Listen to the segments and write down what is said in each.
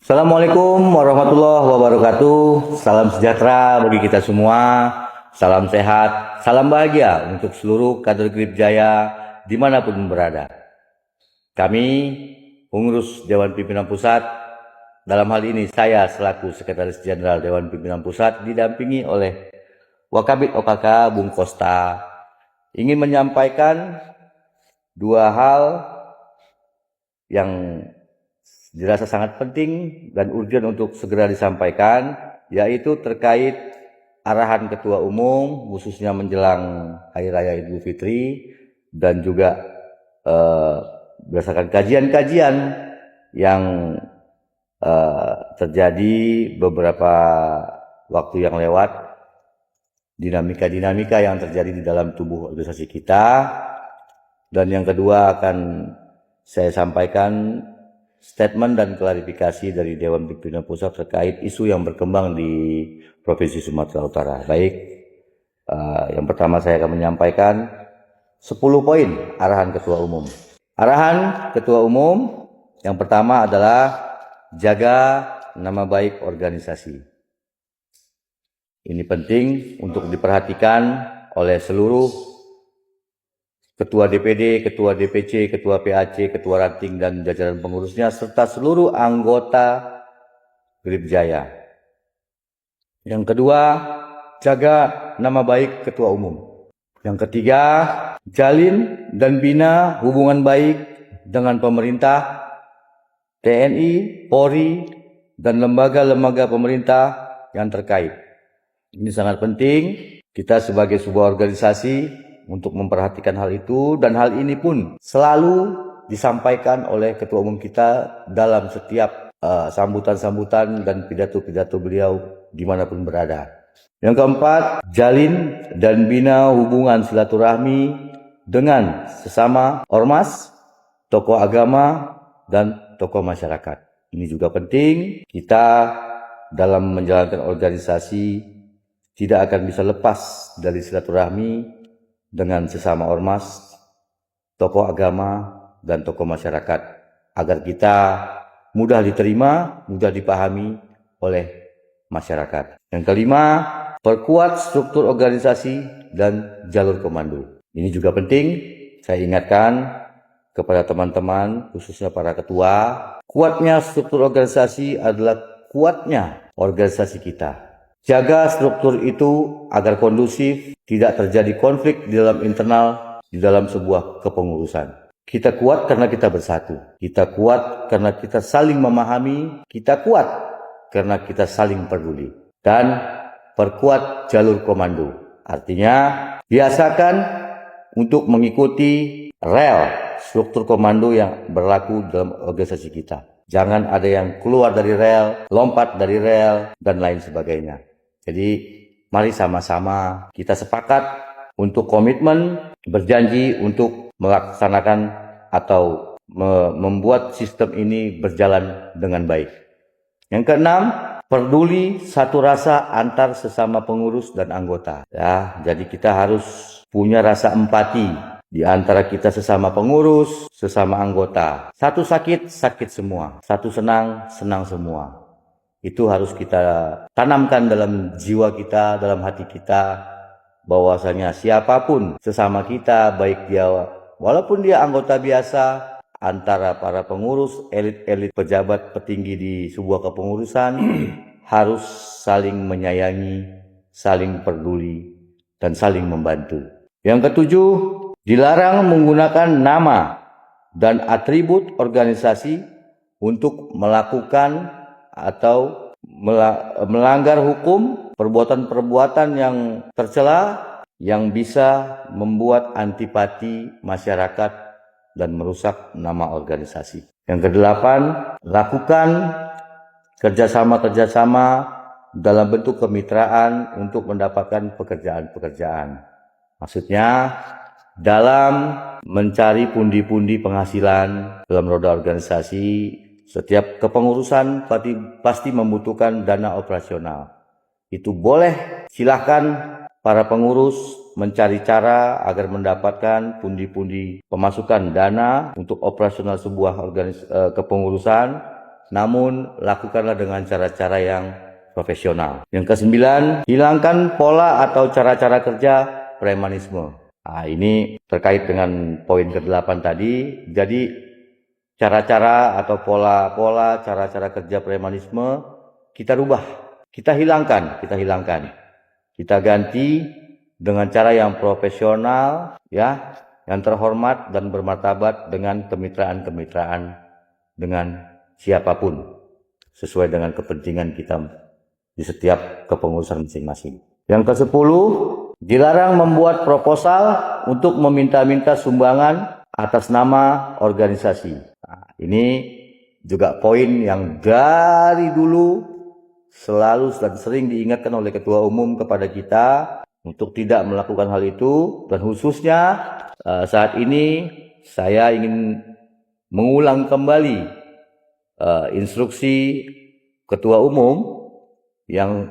Assalamualaikum warahmatullahi wabarakatuh. Salam sejahtera bagi kita semua. Salam sehat, salam bahagia untuk seluruh kader Grip Jaya dimanapun berada. Kami, pengurus Dewan Pimpinan Pusat, dalam hal ini saya selaku Sekretaris Jenderal Dewan Pimpinan Pusat didampingi oleh Wakabit OKK Bung Kosta, ingin menyampaikan dua hal yang dirasa sangat penting dan urgent untuk segera disampaikan, yaitu terkait arahan Ketua Umum khususnya menjelang Hari Raya Idul Fitri dan juga berdasarkan kajian-kajian yang terjadi beberapa waktu yang lewat, dinamika-dinamika yang terjadi di dalam tubuh organisasi kita. Dan yang kedua akan saya sampaikan statement dan klarifikasi dari Dewan Pimpinan Pusat terkait isu yang berkembang di Provinsi Sumatera Utara. Baik, yang pertama saya akan menyampaikan 10 poin arahan Ketua Umum. Arahan Ketua Umum yang pertama adalah jaga nama baik organisasi. Ini penting untuk diperhatikan oleh seluruh Ketua DPD, Ketua DPC, Ketua PAC, Ketua Ranting dan jajaran pengurusnya serta seluruh anggota Grip Jaya. Yang kedua, jaga nama baik Ketua Umum. Yang ketiga, jalin dan bina hubungan baik dengan pemerintah, TNI, Polri, dan lembaga-lembaga pemerintah yang terkait. Ini sangat penting kita sebagai sebuah organisasi untuk memperhatikan hal itu, dan hal ini pun selalu disampaikan oleh Ketua Umum kita dalam setiap sambutan-sambutan dan pidato-pidato beliau dimanapun berada. Yang keempat, jalin dan bina hubungan silaturahmi dengan sesama ormas, tokoh agama, dan tokoh masyarakat. Ini juga penting, kita dalam menjalankan organisasi tidak akan bisa lepas dari silaturahmi dengan sesama ormas, tokoh agama, dan tokoh masyarakat, agar kita mudah diterima, mudah dipahami oleh masyarakat. Yang kelima, perkuat struktur organisasi dan jalur komando. Ini juga penting, saya ingatkan kepada teman-teman, khususnya para ketua, kuatnya struktur organisasi adalah kuatnya organisasi kita. Jaga struktur itu agar kondusif, tidak terjadi konflik di dalam internal, di dalam sebuah kepengurusan. Kita kuat karena kita bersatu. Kita kuat karena kita saling memahami. Kita kuat karena kita saling peduli. Dan perkuat jalur komando. Artinya, biasakan untuk mengikuti rel struktur komando yang berlaku dalam organisasi kita. Jangan ada yang keluar dari rel, lompat dari rel, dan lain sebagainya. Jadi mari sama-sama kita sepakat untuk komitmen, berjanji untuk melaksanakan atau membuat sistem ini berjalan dengan baik. Yang keenam, peduli satu rasa antar sesama pengurus dan anggota. Ya, jadi kita harus punya rasa empati di antara kita sesama pengurus, sesama anggota. Satu sakit, sakit semua. Satu senang, senang semua. Itu harus kita tanamkan dalam jiwa kita, dalam hati kita, bahwasanya siapapun sesama kita, baik dia walaupun dia anggota biasa, antara para pengurus, elit-elit pejabat petinggi di sebuah kepengurusan, harus saling menyayangi, saling peduli, dan saling membantu. Yang ketujuh, dilarang menggunakan nama dan atribut organisasi untuk melakukan atau melanggar hukum, perbuatan-perbuatan yang tercela yang bisa membuat antipati masyarakat dan merusak nama organisasi. Yang kedelapan, lakukan kerjasama-kerjasama dalam bentuk kemitraan untuk mendapatkan pekerjaan-pekerjaan. Maksudnya, dalam mencari pundi-pundi penghasilan dalam roda organisasi, setiap kepengurusan pasti membutuhkan dana operasional. Itu boleh, silahkan para pengurus mencari cara agar mendapatkan pundi-pundi pemasukan dana untuk operasional sebuah kepengurusan namun lakukanlah dengan cara-cara yang profesional. Yang kesembilan, hilangkan pola atau cara-cara kerja premanisme. Nah, ini terkait dengan poin ke-8 tadi. Jadi cara-cara atau pola-pola cara-cara kerja premanisme kita rubah, kita hilangkan. Kita ganti dengan cara yang profesional, ya, yang terhormat dan bermartabat dengan kemitraan dengan siapapun sesuai dengan kepentingan kita di setiap kepengurusan masing-masing. Yang ke-10, dilarang membuat proposal untuk meminta-minta sumbangan atas nama organisasi. Nah, ini juga poin yang dari dulu selalu dan sering diingatkan oleh Ketua Umum kepada kita untuk tidak melakukan hal itu, dan khususnya saat ini saya ingin mengulang kembali instruksi Ketua Umum yang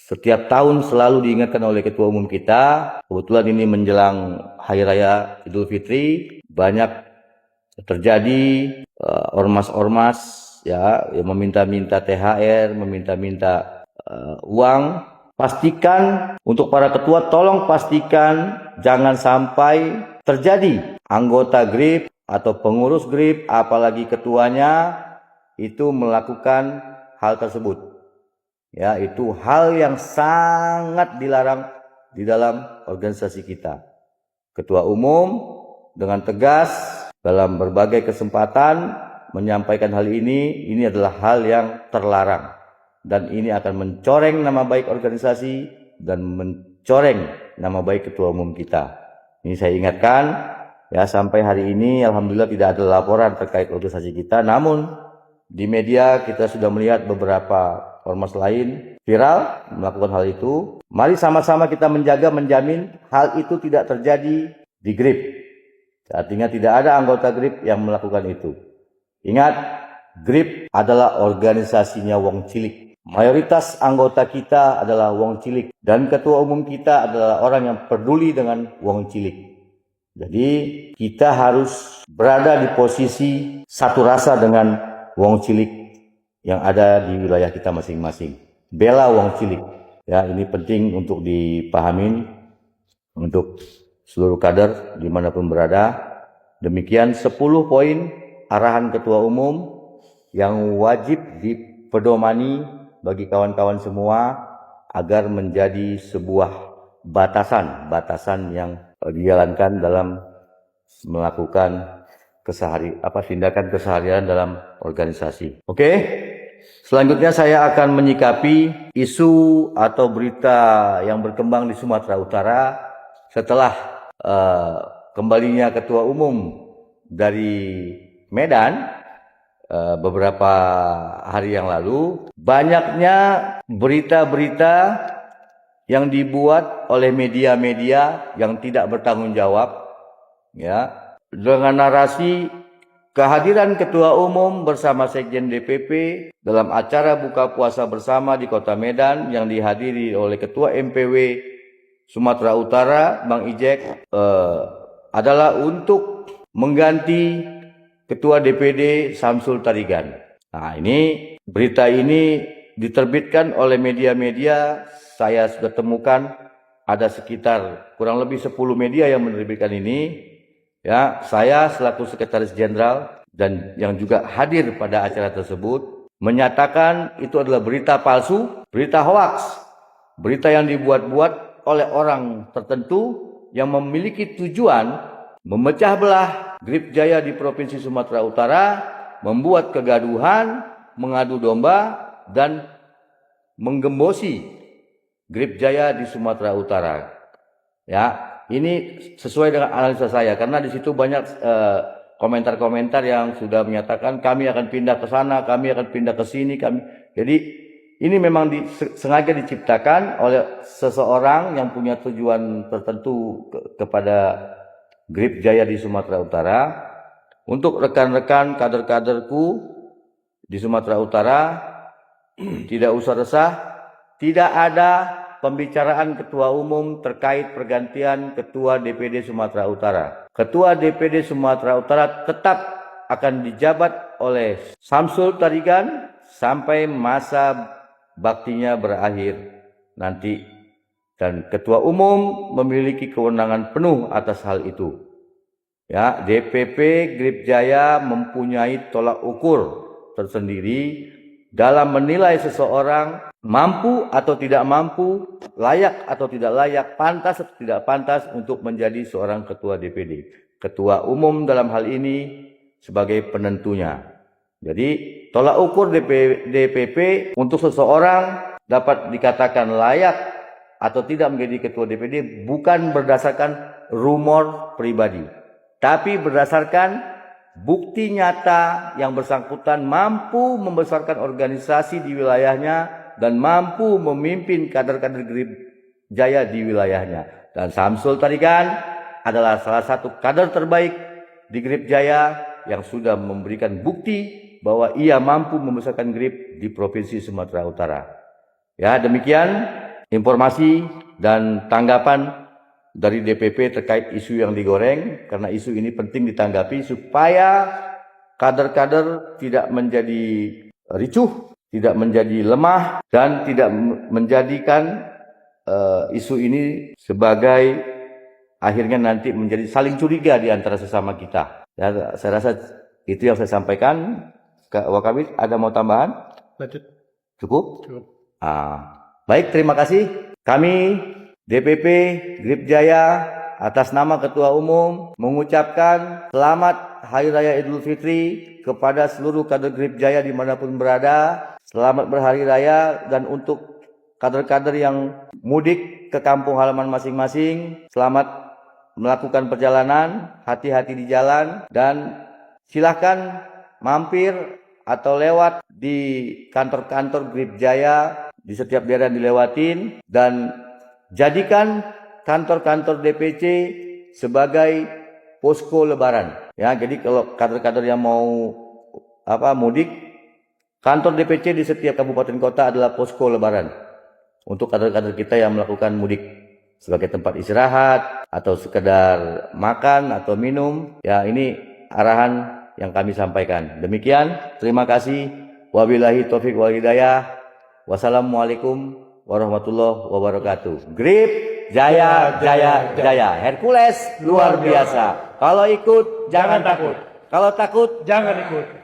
setiap tahun selalu diingatkan oleh Ketua Umum kita. Kebetulan ini menjelang Hari Raya Idul Fitri, banyak terjadi ormas-ormas ya yang meminta-minta THR, meminta-minta uang. Pastikan untuk para ketua, tolong pastikan jangan sampai terjadi anggota GRIP atau pengurus GRIP, apalagi ketuanya, itu melakukan hal tersebut. Ya, itu hal yang sangat dilarang di dalam organisasi kita. Ketua Umum dengan tegas dalam berbagai kesempatan menyampaikan hal ini adalah hal yang terlarang. Dan ini akan mencoreng nama baik organisasi dan mencoreng nama baik Ketua Umum kita. Ini saya ingatkan, ya, sampai hari ini alhamdulillah tidak ada laporan terkait organisasi kita. Namun di media kita sudah melihat beberapa ormas lain viral melakukan hal itu. Mari sama-sama kita menjamin hal itu tidak terjadi di GRIP. Artinya tidak ada anggota GRIP yang melakukan itu. Ingat, GRIP adalah organisasinya wong cilik. Mayoritas anggota kita adalah wong cilik, dan Ketua Umum kita adalah orang yang peduli dengan wong cilik. Jadi kita harus berada di posisi satu rasa dengan wong cilik yang ada di wilayah kita masing-masing. Bela wong cilik. Ya, ini penting untuk dipahamin untuk seluruh kader dimanapun berada. Demikian 10 poin arahan Ketua Umum yang wajib dipedomani bagi kawan-kawan semua agar menjadi sebuah batasan yang dijalankan dalam melakukan tindakan keseharian dalam organisasi. Oke. Selanjutnya saya akan menyikapi isu atau berita yang berkembang di Sumatera Utara setelah kembalinya Ketua Umum dari Medan beberapa hari yang lalu. Banyaknya berita-berita yang dibuat oleh media-media yang tidak bertanggung jawab, ya, dengan narasi kehadiran Ketua Umum bersama Sekjen DPP dalam acara buka puasa bersama di Kota Medan yang dihadiri oleh Ketua MPW Sumatera Utara, Bang Ijek, adalah untuk mengganti Ketua DPD Samsul Tarigan. Nah, ini berita ini diterbitkan oleh media-media. Saya sudah temukan ada sekitar kurang lebih 10 media yang menerbitkan ini. Ya, saya selaku Sekretaris Jenderal dan yang juga hadir pada acara tersebut menyatakan itu adalah berita palsu, berita hoaks, berita yang dibuat-buat oleh orang tertentu yang memiliki tujuan memecah belah GRIP Jaya di Provinsi Sumatera Utara, membuat kegaduhan, mengadu domba, dan menggembosi GRIP Jaya di Sumatera Utara. Ya, ini sesuai dengan analisa saya karena di situ banyak komentar-komentar yang sudah menyatakan kami akan pindah ke sana, kami akan pindah ke sini, Jadi ini memang sengaja diciptakan oleh seseorang yang punya tujuan tertentu kepada GRIP Jaya di Sumatera Utara. Untuk rekan-rekan kader-kaderku di Sumatera Utara, tidak usah resah, tidak ada pembicaraan Ketua Umum terkait pergantian Ketua DPD Sumatera Utara. Ketua DPD Sumatera Utara tetap akan dijabat oleh Samsul Tarigan sampai masa baktinya berakhir nanti, dan ketua umum memiliki kewenangan penuh atas hal itu. Ya, DPP Grip Jaya mempunyai tolak ukur tersendiri dalam menilai seseorang mampu atau tidak mampu, layak atau tidak layak, pantas atau tidak pantas untuk menjadi seorang ketua DPD. Ketua umum dalam hal ini sebagai penentunya. Jadi tolak ukur DPP untuk seseorang dapat dikatakan layak atau tidak menjadi ketua DPD bukan berdasarkan rumor pribadi, tapi berdasarkan bukti nyata yang bersangkutan mampu membesarkan organisasi di wilayahnya dan mampu memimpin kader-kader Grip Jaya di wilayahnya. Dan Samsul Tarigan adalah salah satu kader terbaik di Grip Jaya yang sudah memberikan bukti bahwa ia mampu membesarkan Grip di Provinsi Sumatera Utara. Ya, demikian informasi dan tanggapan dari DPP terkait isu yang digoreng, karena isu ini penting ditanggapi supaya kader-kader tidak menjadi ricuh, tidak menjadi lemah, dan tidak menjadikan isu ini sebagai akhirnya nanti menjadi saling curiga di antara sesama kita. Ya, saya rasa itu yang saya sampaikan. Kak Wakabit, ada mau tambahan? Lanjut. Cukup? Cukup. Baik, terima kasih. Kami DPP Grip Jaya atas nama Ketua Umum mengucapkan selamat Hari Raya Idul Fitri kepada seluruh kader Grip Jaya dimanapun berada. Selamat berhari raya, dan untuk kader-kader yang mudik ke kampung halaman masing-masing, selamat melakukan perjalanan, hati-hati di jalan, dan silahkan mampir atau lewat di kantor-kantor Grip Jaya di setiap daerah dilewatin, dan jadikan kantor-kantor DPC sebagai posko lebaran. Ya, jadi kalau kader-kader yang mau mudik, kantor DPC di setiap kabupaten kota adalah posko lebaran untuk kader-kader kita yang melakukan mudik sebagai tempat istirahat atau sekedar makan atau minum. Ya, ini arahan yang kami sampaikan. Demikian, terima kasih. Wabillahi taufiq wal hidayah. Wassalamualaikum warahmatullahi wabarakatuh. Grip Jaya Jaya Jaya. Hercules luar biasa. Kalau ikut jangan takut. Kalau takut jangan ikut.